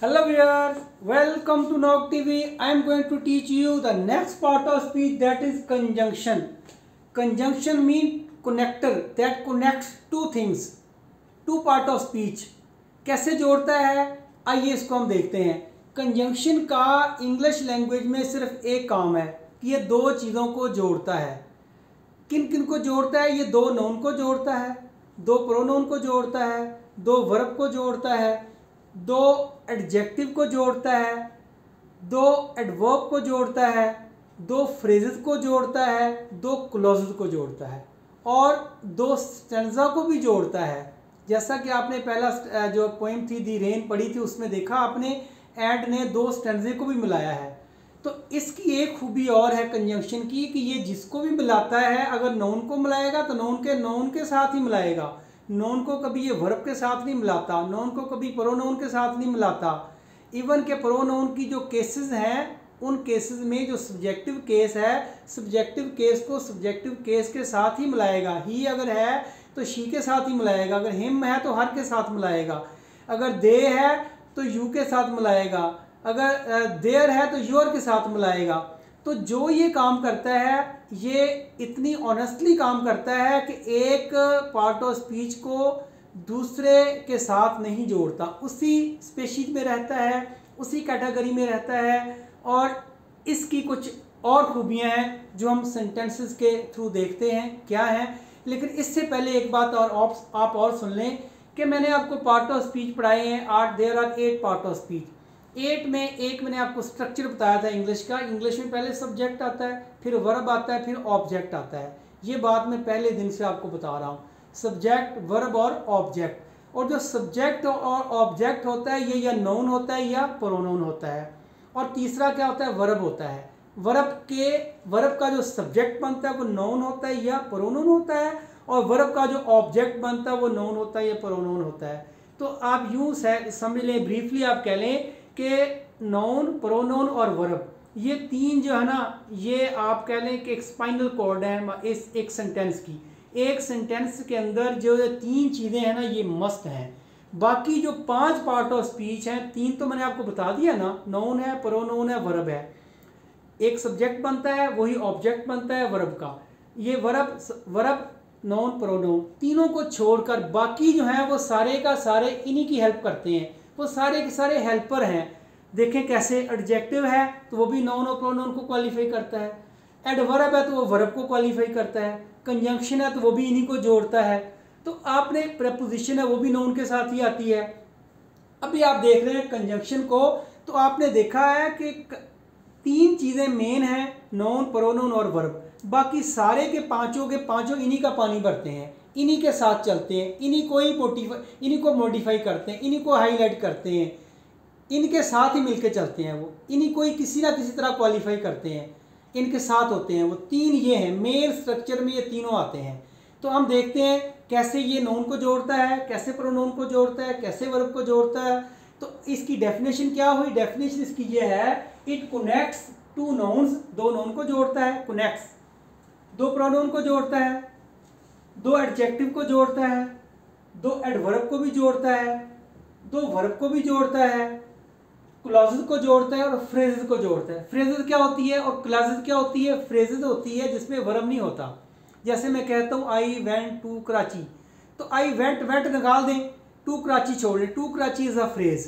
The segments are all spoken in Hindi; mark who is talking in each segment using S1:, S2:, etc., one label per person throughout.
S1: Hello viewers, welcome to Nog TV. I am going to teach you the next part of speech, that is conjunction. Conjunction means connector that connects two things, two part of speech. कैसे जोड़ता है, आइए इसको हम देखते हैं। कंजंक्शन का इंग्लिश लैंग्वेज में सिर्फ एक काम है कि ये दो चीज़ों को जोड़ता है। किन किन को जोड़ता है? ये दो नाउन को जोड़ता है, दो प्रोनाउन को जोड़ता है, दो वर्ब को जोड़ता है, दो एडजेक्टिव को जोड़ता है, दो एडवर्ब को जोड़ता है, दो फ्रेजेस को जोड़ता है, दो क्लॉजेस को जोड़ता है और दो स्टैंजा को भी जोड़ता है। जैसा कि आपने पहला जो पोइम थी दी रेन पढ़ी थी, उसमें देखा आपने एंड ने दो स्टैंजे को भी मिलाया है। तो इसकी एक खूबी और है कंजंक्शन की कि ये जिसको भी मिलाता है, अगर नाउन को मिलाएगा तो नाउन के साथ ही मिलाएगा। नाउन को कभी ये वर्ब के साथ नहीं मिलाता, नाउन को कभी प्रोनाउन के साथ नहीं मिलाता। इवन के प्रोनाउन की जो केसेस हैं, उन केसेस में जो सब्जेक्टिव केस है, सब्जेक्टिव केस को सब्जेक्टिव केस के साथ ही मिलाएगा। ही अगर है तो शी के साथ ही मिलाएगा, अगर हिम है तो हर के साथ मिलाएगा, अगर दे है तो यू के साथ मिलाएगा, अगर देयर है तो योर के साथ मिलाएगा। तो जो ये काम करता है, ये इतनी ऑनेस्टली काम करता है कि एक पार्ट ऑफ स्पीच को दूसरे के साथ नहीं जोड़ता, उसी स्पेशीज में रहता है, उसी कैटेगरी में रहता है। और इसकी कुछ और खूबियां हैं जो हम सेंटेंसेस के थ्रू देखते हैं क्या हैं। लेकिन इससे पहले एक बात और आप और सुन लें कि मैंने आपको पार्ट ऑफ स्पीच पढ़ाए हैं। There are 8 part of speech. 8 में एक मैंने आपको स्ट्रक्चर बताया था इंग्लिश का। इंग्लिश में पहले सब्जेक्ट आता है, फिर वर्ब आता है, फिर ऑब्जेक्ट आता है। ये बात मैं पहले दिन से आपको बता रहा हूँ, सब्जेक्ट, वर्ब और ऑब्जेक्ट। और जो सब्जेक्ट और ऑब्जेक्ट होता है, ये या नाउन होता है या प्रोनाउन होता है। और तीसरा क्या होता है? वर्ब होता है। वर्ब का जो सब्जेक्ट बनता है वो नाउन होता है या प्रोनाउन होता है, और वर्ब का जो ऑब्जेक्ट बनता है वो नाउन होता है या प्रोनाउन होता है। तो आप यूँ समझ लें, ब्रीफली आप कह लें कि नाउन, प्रोनाउन और वर्ब, ये तीन जो है ना, ये आप कह लें कि एक स्पाइनल कॉर्ड है इस एक सेंटेंस की। एक सेंटेंस के अंदर जो तीन चीज़ें हैं ना, ये मस्ट हैं। बाकी जो 5 पार्ट ऑफ स्पीच हैं, 3 तो मैंने आपको बता दिया ना, नाउन है, प्रोनाउन है, वर्ब है। एक सब्जेक्ट बनता है, वही ऑब्जेक्ट बनता है वर्ब का। ये वर्ब नाउन, प्रोनाउन, तीनों को छोड़कर बाकी जो है वो सारे का सारे इन्हीं की हेल्प करते हैं। वो सारे के सारे हेल्पर हैं। देखें कैसे, एडजेक्टिव है तो वो भी नाउन और प्रोनाउन को क्वालिफाई करता है, एडवर्ब है तो वो वर्ब को क्वालिफाई करता है, कंजंक्शन है तो वो भी इन्हीं को जोड़ता है। तो आपने प्रेपोजिशन है वो भी नाउन के साथ ही आती है। अभी आप देख रहे हैं कंजंक्शन को, तो आपने देखा है कि 3 चीज़ें मेन हैं, नाउन, प्रोनाउन और वर्ब। बाकी सारे के पांचों इन्हीं का पानी भरते हैं, इन्हीं के साथ चलते हैं, इन्हीं को मॉडिफाई करते हैं, इन्हीं को हाईलाइट करते हैं, इनके साथ ही मिलके चलते हैं। वो इन्हीं को ही किसी ना किसी तरह क्वालिफाई करते हैं, इनके साथ होते हैं। वो 3 ये हैं, मेन स्ट्रक्चर में ये तीनों आते हैं। तो हम देखते हैं कैसे ये नाउन को जोड़ता है, कैसे प्रोनाउन को जोड़ता है, कैसे वर्ब को जोड़ता है। तो इसकी डेफिनेशन क्या हुई? डेफिनेशन इसकी ये है, इट कनेक्ट्स 2 नाउन्स, 2 नाउन को जोड़ता है, कनेक्ट्स, 2 प्रोनाउन को जोड़ता है, 2 एडजेक्टिव को जोड़ता है, 2 एडवर्ब को भी जोड़ता है, 2 वर्ब को भी जोड़ता है, क्लॉजेस को जोड़ता है और फ्रेजेस को जोड़ता है। फ्रेजेस क्या होती है और क्लॉजेस क्या होती है? फ्रेजेस होती है जिसमें वर्ब नहीं होता। जैसे मैं कहता हूँ आई वेंट टू कराची, तो आई वेंट निकाल दें, टू कराची छोड़ दें, to Karachi is a phrase.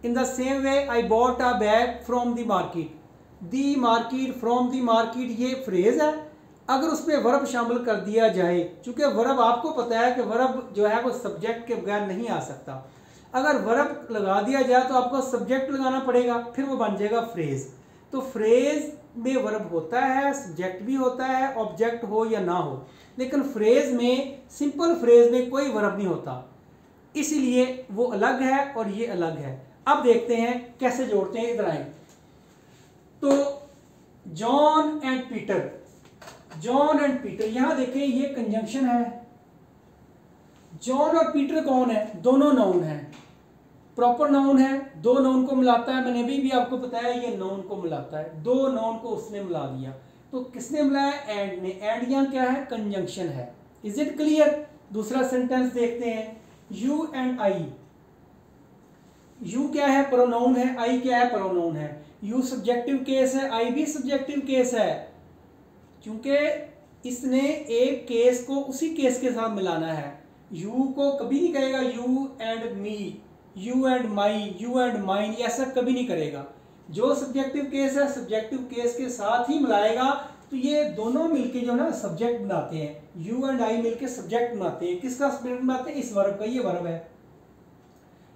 S1: In the same way I bought a bag from the market, the market, from the market, ये फ्रेज है। अगर उसमें वर्ब शामिल कर दिया जाए, चूंकि वर्ब आपको पता है कि वर्ब जो है वो सब्जेक्ट के बगैर नहीं आ सकता, अगर वर्ब लगा दिया जाए तो आपको सब्जेक्ट लगाना पड़ेगा, फिर वो बन जाएगा फ्रेज। तो फ्रेज में वर्ब होता है, सब्जेक्ट भी होता है, ऑब्जेक्ट हो या ना हो, लेकिन फ्रेज में, सिंपल फ्रेज में कोई वर्ब नहीं होता, इसीलिए वो अलग है और ये अलग है। अब देखते हैं कैसे जोड़ते हैं, इधर आए। तो John and Peter, John and Peter, यहां देखें ये कंजंक्शन है। जॉन और पीटर कौन है? दोनों नाउन है, प्रॉपर नाउन है, 2 नाउन को मिलाता है। मैंने अभी भी आपको बताया ये नाउन को मिलाता है, 2 नाउन को उसने मिला दिया। तो किसने मिलाया? एंड ने। एंड यहाँ क्या है? कंजंक्शन है। Is it clear? दूसरा सेंटेंस देखते हैं, यू एंड आई। यू क्या है, प्रोनाउन है, आई क्या है, प्रोनाउन है। यू सब्जेक्टिव केस है, आई भी सब्जेक्टिव केस है, क्योंकि इसने एक केस को उसी केस के साथ मिलाना है। यू को कभी नहीं कहेगा you and me, you and my, you and mine, ऐसा कभी नहीं करेगा। जो सब्जेक्टिव केस है सब्जेक्टिव केस के साथ ही मिलाएगा। तो ये दोनों मिलके जो ना सब्जेक्ट बनाते हैं, यू एंड आई मिलके सब्जेक्ट बनाते हैं। किसका सब्जेक्ट बनाते हैं, इस वर्ब का। ये वर्ब है,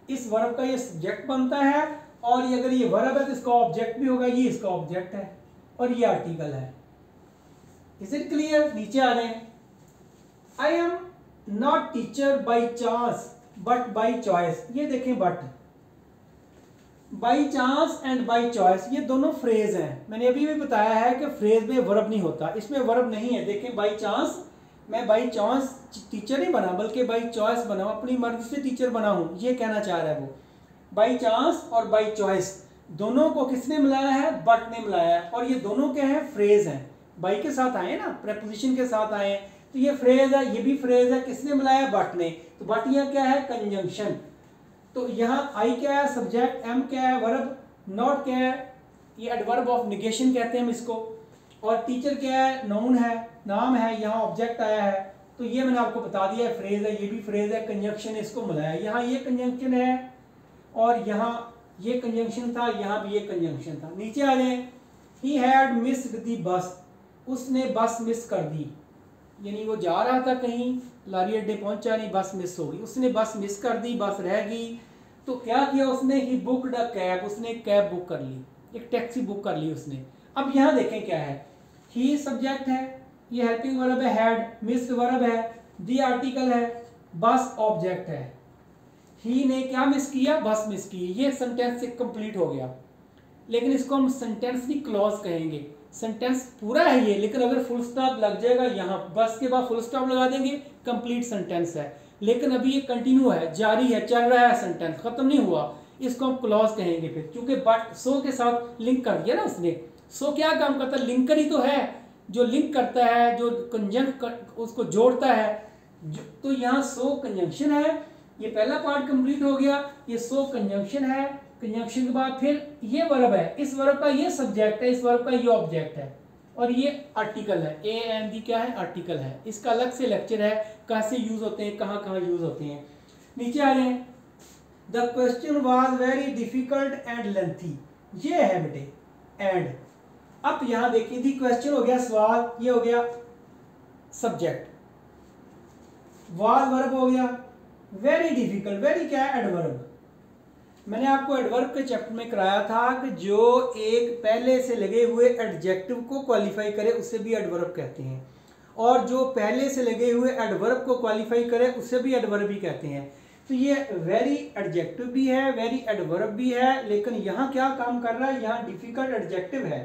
S1: इस वर्ब का ये सब्जेक्ट बनता है, और ये अगर ये वर्ब है तो इसका ऑब्जेक्ट भी होगा, ये इसका ऑब्जेक्ट है, और ये आर्टिकल है। Is it clear? नीचे आ जाए। I am not teacher by chance but by choice. ये देखें, but, by chance and by choice ये दोनों फ्रेज हैं। मैंने अभी भी बताया है कि फ्रेज में वर्ब नहीं होता, इसमें वर्ब नहीं है। देखें, बाई चांस, मैं बाई चांस टीचर नहीं बना बल्कि बाई चॉइस बना हूं, अपनी मर्जी से टीचर बना हूं, ये कहना चाह रहा है वो। बाई चांस और बाई चॉइस दोनों को किसने मिलाया है, बट ने मिलाया है। और ये दोनों क्या है, फ्रेज हैं। बाई के साथ आए ना, प्रेपोजिशन के साथ आए, तो ये फ्रेज है, ये भी फ्रेज है। किसने मिलाया, बट ने। तो बट यह क्या है, कंजंक्शन। तो यहाँ आई क्या है, सब्जेक्ट, एम क्या है, वर्ब, नॉट क्या है, ये एडवर्ब ऑफ निगेशन कहते हैं हम इसको, और टीचर क्या है, नाउन है, नाम है, यहाँ ऑब्जेक्ट आया है। तो ये मैंने आपको बता दिया है, फ्रेज है, ये भी फ्रेज है, कंजंक्शन इसको मिलाया। यहाँ ये कंजंक्शन है, और यहाँ ये कंजंक्शन था, यहाँ भी ये कंजंक्शन था। नीचे आ जाए। ही हैड मिस्ड दी बस, उसने बस मिस कर दी, यानी वो जा रहा था कहीं, लारी अड्डे पहुंचा नहीं, बस मिस हो गई, उसने बस मिस कर दी, बस रह गई। तो क्या किया उसने, ही बुकड अ कैब, उसने कैब बुक कर ली, एक टैक्सी बुक कर ली उसने। अब यहाँ देखें क्या है, ही सब्जेक्ट है, ये हेल्पिंग वर्ब है, हैड, मिस्ड वर्ब है, दी आर्टिकल है, बस ऑब्जेक्ट है। ही ने क्या मिस किया, बस मिस की। ये सेंटेंस कंप्लीट हो गया, लेकिन इसको हम सेंटेंस नहीं क्लॉज कहेंगे। सेंटेंस पूरा है ये, लेकिन अगर फुल स्टॉप लग जाएगा यहाँ, बस के बाद फुल स्टॉप लगा देंगे, कंप्लीट सेंटेंस है। लेकिन अभी ये कंटिन्यू है, जारी है, चल रहा है, सेंटेंस खत्म नहीं हुआ, इसको हम क्लॉज कहेंगे फिर, क्योंकि बट सो के साथ लिंक कर दिया ना उसने। सो क्या काम करता है, लिंकर ही तो है, जो लिंक करता है, जो कंजंक्ट उसको जोड़ता है। तो यहाँ सो कंजंक्शन है, ये पहला पार्ट कंप्लीट हो गया, ये सो कंजंक्शन है। कंजंक्शन के बाद फिर ये वर्ब है, इस वर्ब का ये सब्जेक्ट है, इस वर्ब का ये ऑब्जेक्ट है, और ये आर्टिकल है। ए एंड दी क्या है, आर्टिकल है। इसका अलग से लेक्चर है, कैसे यूज होते हैं, कहाँ कहाँ यूज होते हैं। नीचे आ जाए। The question was very difficult and lengthy, ये है बेटे एंड। अब यहां देखिए, दी क्वेश्चन हो गया सवाल, ये हो गया सब्जेक्ट, वाज वर्ब हो गया, वेरी डिफिकल्ट, वेरी क्या है, एडवर्ब। मैंने आपको एडवर्ब के चैप्टर में कराया था कि जो एक पहले से लगे हुए एडजेक्टिव को क्वालिफाई करे उसे भी एडवर्ब कहते हैं, और जो पहले से लगे हुए एडवर्ब को क्वालिफाई करे उसे भी एडवर्ब ही कहते हैं। तो ये वेरी एडजेक्टिव भी है, वेरी एडवर्ब भी है, लेकिन यहाँ क्या काम कर रहा है, यहाँ डिफिकल्ट एडजेक्टिव है।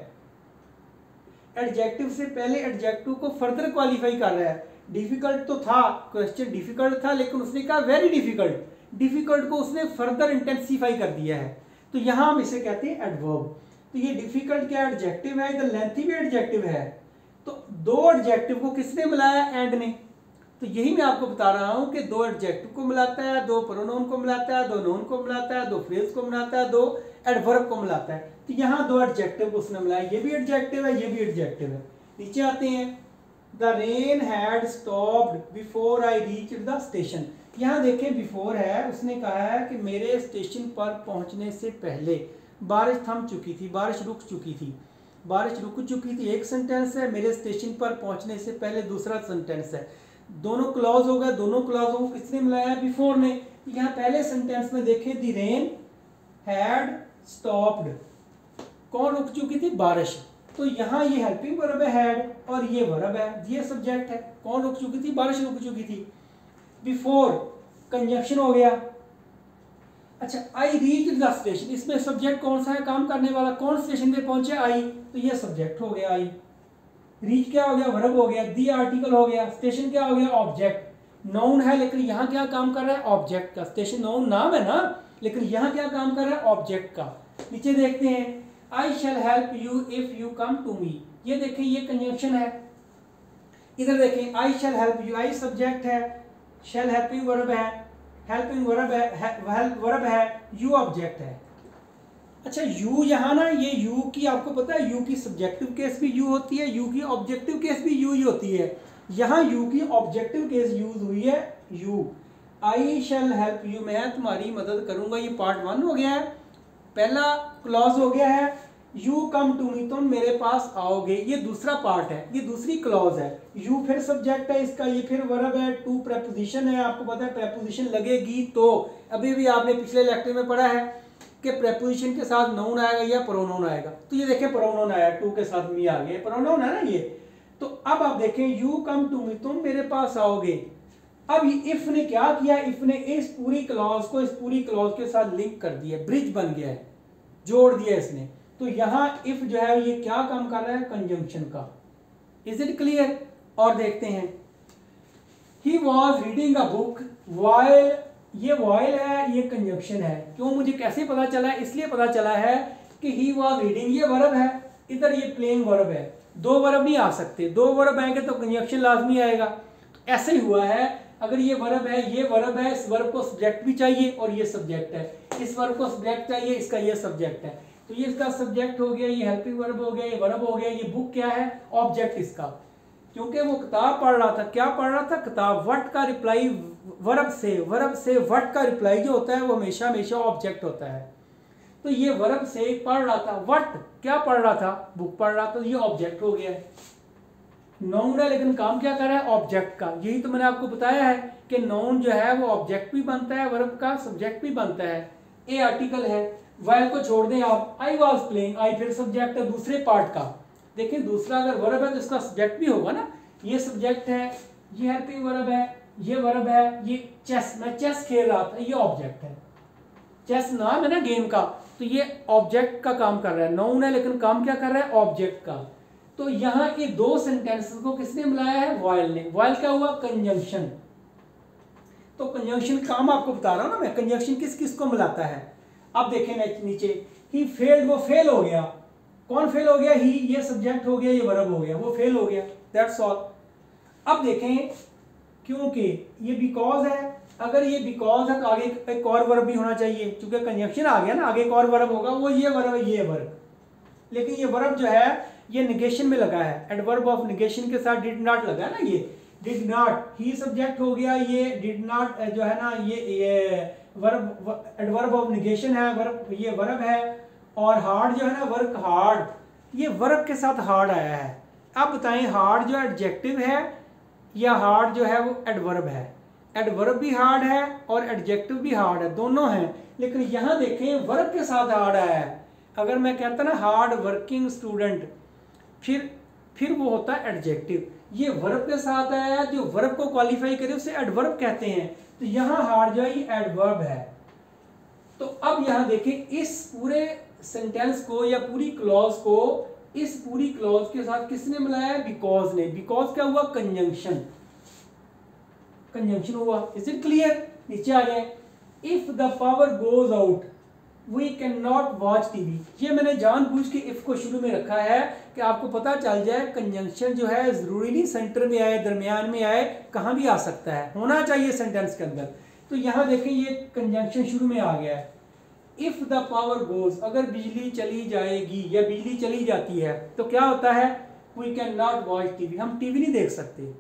S1: एडजेक्टिव से पहले एडजेक्टिव को फर्दर क्वालिफाई कर रहा है। डिफिकल्ट तो था, क्वेश्चन डिफिकल्ट था, लेकिन उसने कहा वेरी डिफिकल्ट, डिफिकल्ट को उसने फर्दर इंटेंसिफाई कर दिया है। तो यहाँ हम इसे कहते हैं एडवर्ब। तो ये डिफिकल्ट क्या एडजेक्टिव है, इधर लेंथी भी एडजेक्टिव है। तो दो एडजेक्टिव को किसने मिलाया, एंड ने। तो यही मैं आपको बता रहा हूं कि दो एडजेक्टिव को मिलाता है, दो प्रोनाउन को मिलाता है, दो नाउन को मिलाता है, दो फ्रेज को मिलाता है, दो एडवर्ब को मिलाता है। तो यहाँ दो एडजेक्टिव को उसने मिलाया, ये भी एडजेक्टिव है, ये भी एडजेक्टिव है। नीचे आते हैं। The rain had stopped before I reached the station. यहाँ देखें, बिफोर है, उसने कहा है कि मेरे स्टेशन पर पहुंचने से पहले बारिश थम चुकी थी, बारिश रुक चुकी थी, बारिश रुक चुकी थी, एक सेंटेंस है। मेरे स्टेशन पर पहुंचने से पहले दूसरा सेंटेंस है। दोनों क्लॉज हो गए, दोनों क्लॉज को किसने मिलाया, बिफोर ने। यहाँ पहले सेंटेंस में देखें, द रेन हैड स्टॉप्ड, कौन रुक चुकी थी, बारिश। तो यहाँ ये हेल्पिंग वर्ब है हैड, और ये वर्ब है, ये सब्जेक्ट है। कौन रुक चुकी थी, बारिश रुक चुकी थी। बिफोर कंजंक्शन हो गया। अच्छा, आई रीच्ड द स्टेशन, इसमें सब्जेक्ट कौन सा है, काम करने वाला, कौन स्टेशन पे पहुंचे, आई। तो ये सब्जेक्ट हो गया आई। रीच क्या हो गया, वर्ब हो गया। दी आर्टिकल हो गया। स्टेशन क्या हो गया, ऑब्जेक्ट। नाउन है, लेकिन यहाँ क्या काम कर रहा है, ऑब्जेक्ट का। स्टेशन नाउन नाम है ना, लेकिन यहाँ क्या काम कर रहा है, ऑब्जेक्ट का। नीचे देखते हैं, I shall help you if you come to me. ये देखें, ये कंजंक्शन है। इधर देखें, I shall help you, I subject है, शैल हेल्पिंग वर्ब है, हेल्पिंग वर्ब है, यू ऑब्जेक्ट है। अच्छा यू यहाँ ना, ये यू की आपको पता है यू की सब्जेक्टिव केस भी यू होती है, यू की ऑब्जेक्टिव केस भी यू ही होती है। यहाँ यू की ऑब्जेक्टिव केस यूज हुई है you. I shall help you, मैं तुम्हारी मदद करूंगा, ये पार्ट 1 हो गया है। पहला क्लॉज हो गया है यू कम टू मी, तुम मेरे पास आओगे, ये दूसरा पार्ट है, ये दूसरी क्लॉज है। यू फिर सब्जेक्ट है इसका, ये फिर वर्ब है, टू प्रेपोजिशन है, आपको पता है प्रेपोजिशन लगेगी तो अभी भी आपने पिछले लेक्चर में पढ़ा है कि प्रेपोजिशन के साथ नाउन आएगा या प्रोनाउन आएगा। तो ये देखें प्रोनाउन आया, टू के साथ मी आ गया, प्रोनाउन है ना ये। तो अब आप देखें यू कम टू मी, तुम मेरे पास आओगे। अब इफ ने क्या किया, इफ ने इस पूरी क्लॉज को इस पूरी क्लॉज के साथ लिंक कर दिया, ब्रिज बन गया है, जोड़ दिया इसने। तो यहां इफ जो है ये क्या काम कर रहा है, कंजंक्शन का। Is it clear? और देखते हैं he was reading a book while, ये वाइल है, ये कंजंक्शन है। क्यों, मुझे कैसे पता चला है? इसलिए पता चला है कि ही वॉज रीडिंग, ये वर्ब है, इधर ये प्लेइंग वर्ब है। दो वर्ब नहीं आ सकते, दो वर्ब आएंगे तो कंजंक्शन लाजमी आएगा। तो ऐसे ही हुआ है, अगर ये वर्ब है, ये वर्ब है, इस वर्ब को सब्जेक्ट भी चाहिए और ये सब्जेक्ट है, इस वर्ब को सब्जेक्ट चाहिए, इसका ये सब्जेक्ट है। तो ये इसका सब्जेक्ट हो गया, ये हेल्पिंग वर्ब हो गया, ये वर्ब हो गया, ये बुक क्या है, ऑब्जेक्ट इसका। क्योंकि वो किताब पढ़ रहा था, क्या पढ़ रहा था, किताब। व्हाट का रिप्लाई वर्ब से व्हाट का रिप्लाई जो होता है वो हमेशा हमेशा ऑब्जेक्ट होता है। तो ये वर्ब से पढ़ रहा था, व्हाट क्या पढ़ रहा था, बुक पढ़ रहा था, तो ये ऑब्जेक्ट हो गया है। नाउन है लेकिन काम क्या कर रहा है, ऑब्जेक्ट का। यही तो मैंने आपको बताया है कि नाउन जो है वो ऑब्जेक्ट भी बनता है, वर्ब का सब्जेक्ट भी बनता है। ए आर्टिकल है, वाइल को छोड़ दें आप, आई वॉज प्लेइंग, आई फिर सब्जेक्ट है दूसरे पार्ट का। देखिए दूसरा अगर वर्ब है तो इसका सब्जेक्ट भी होगा ना, ये सब्जेक्ट है, ये हेल्पिंग वर्ब है, ये वर्ब है, ये चेस, मैं चेस खेल रहा था, ये ऑब्जेक्ट है। चेस नाम है ना गेम का, तो ये ऑब्जेक्ट का काम कर रहा है। नाउन है लेकिन काम क्या कर रहा है, ऑब्जेक्ट का। तो यहाँ ये दो सेंटेंसेस को किसने मिलाया है, वाइल ने। वाइल क्या हुआ, कंजंक्शन। तो कंजंक्शन काम आपको बता रहा हूं ना मैं, कंजंक्शन किस किस को मिलाता है। अब देखें नीचे, ही फेल्ड, वो फेल हो गया। कौन फेल हो गया, ही, ये सब्जेक्ट हो गया, ये वर्ब हो गया, वो फेल हो गया, दैट्स ऑल। अब देखें क्योंकि ये बिकॉज है, अगर ये बिकॉज है तो आगे एक और वर्ब भी होना चाहिए, क्योंकि कंजंक्शन आ गया ना, आगे एक और वर्ब होगा, वो ये वर्ब है, ये वर्ब। लेकिन ये वर्ब जो है ये निगेशन में लगा है, एडवर्ब ऑफ निगेशन के साथ डिड नॉट लगा है ना, ये डिड नॉट, ही सब्जेक्ट हो गया, ये डिड नॉट जो है ना, ये वर्ब एडवर्ब ऑफ निगेशन है, वर्ब ये वर्ब है। और हार्ड जो है ना, वर्क हार्ड, ये वर्ब के साथ हार्ड आया है। अब बताएं हार्ड जो एडजेक्टिव है या हार्ड जो है वो एडवर्ब है। एडवर्ब भी हार्ड है और एडजेक्टिव भी हार्ड है, दोनों हैं। लेकिन यहाँ देखें वर्ब के साथ हार्ड आया है। अगर मैं कहता ना हार्ड वर्किंग स्टूडेंट, फिर वो होता है एडजेक्टिव। ये वर्ब के साथ आया है, जो वर्ब को क्वालिफाई करे उसे एडवर्ब कहते हैं। तो यहाँ हार्ड जो है ये एडवर्ब है। तो अब यहाँ देखें इस पूरे सेंटेंस को या पूरी क्लॉज को इस पूरी क्लॉज के साथ किसने मिलाया है, बिकॉज ने। बिकॉज क्या हुआ, कंजंक्शन, कंजंक्शन हुआ। Is it clear? नीचे आ जाए, if the power goes out we can not watch TV. ये मैंने जानबूझ के इफ को शुरू में रखा है कि आपको पता चल जाए कंजंक्शन जो है जरूरी नहीं सेंटर में आए, दरमियान में आए, कहाँ भी आ सकता है, होना चाहिए सेंटेंस के अंदर। तो यहाँ देखें ये कंजंक्शन शुरू में आ गया है। इफ द पावर गोज, अगर बिजली चली जाएगी या बिजली चली जाती है तो क्या होता है, we can not watch TV, हम टीवी नहीं देख सकते।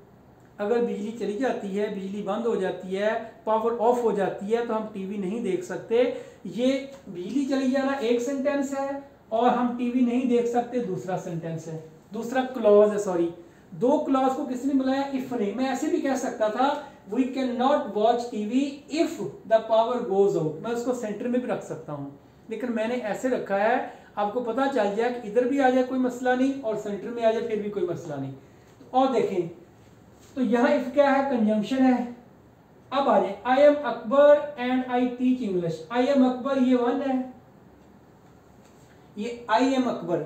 S1: अगर बिजली चली जाती है, बिजली बंद हो जाती है, पावर ऑफ हो जाती है, तो हम टीवी नहीं देख सकते। ये बिजली चली जाना एक सेंटेंस है और हम टीवी नहीं देख सकते दूसरा सेंटेंस है, दूसरा क्लॉज है, सॉरी। दो क्लॉज को किसने मिलाया, इफ ने। मैं ऐसे भी कह सकता था we can not watch TV if the power goes out, मैं उसको सेंटर में भी रख सकता हूँ, लेकिन मैंने ऐसे रखा है आपको पता चल जाए कि इधर भी आ जाए कोई मसला नहीं और सेंटर में आ जाए फिर भी कोई मसला नहीं। और देखें तो यहाँ इफ क्या है, कंजंक्शन है। अब आ जाए, I am Akbar and I teach English. I am Akbar ये वन है, ये आई एम अकबर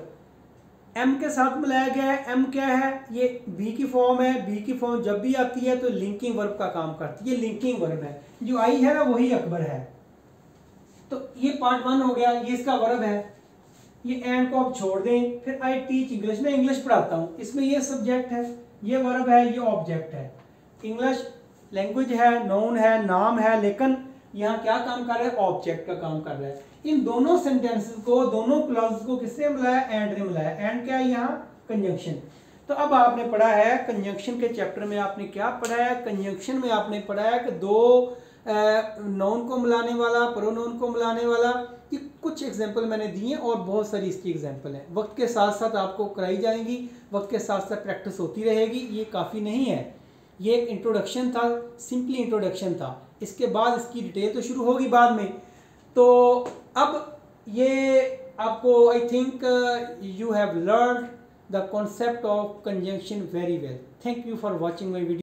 S1: एम के साथ मिलाया गया है। एम क्या है, ये बी की फॉर्म है। बी की फॉर्म जब भी आती है तो लिंकिंग वर्ब का काम करती है, ये लिंकिंग वर्ब है। जो आई है ना वही अकबर है। तो ये पार्ट 1 हो गया, ये इसका वर्ब है। ये एंड को आप छोड़ दें, फिर आई टीच इंग्लिश, में इंग्लिश पढ़ाता हूँ, इसमें ये सब्जेक्ट है, ये वर्ब है, ये ऑब्जेक्ट है। इंग्लिश लैंग्वेज है, नाउन है, नाम है, लेकिन यहाँ क्या काम कर रहा है, ऑब्जेक्ट का काम कर रहा है। इन दोनों सेंटेंसेस को, दोनों क्लॉज को किसने मिलाया, एंड ने मिलाया। एंड क्या है यहाँ, कंजंक्शन। तो अब आपने पढ़ा है कंजंक्शन के चैप्टर में, आपने क्या पढ़ा है, कंजंक्शन में आपने पढ़ा है कि दो नाउन को मिलाने वाला, प्रोनाउन को मिलाने वाला, ये कुछ एग्जांपल मैंने दिए और बहुत सारी इसकी एग्जांपल है। वक्त के साथ साथ आपको कराई जाएंगी, वक्त के साथ साथ प्रैक्टिस होती रहेगी, ये काफ़ी नहीं है। ये एक इंट्रोडक्शन था, सिंपली इंट्रोडक्शन था, इसके बाद इसकी डिटेल तो शुरू होगी बाद में। तो अब ये आपको, I think you have learn the concept of conjunction very well. Thank you for watching my video.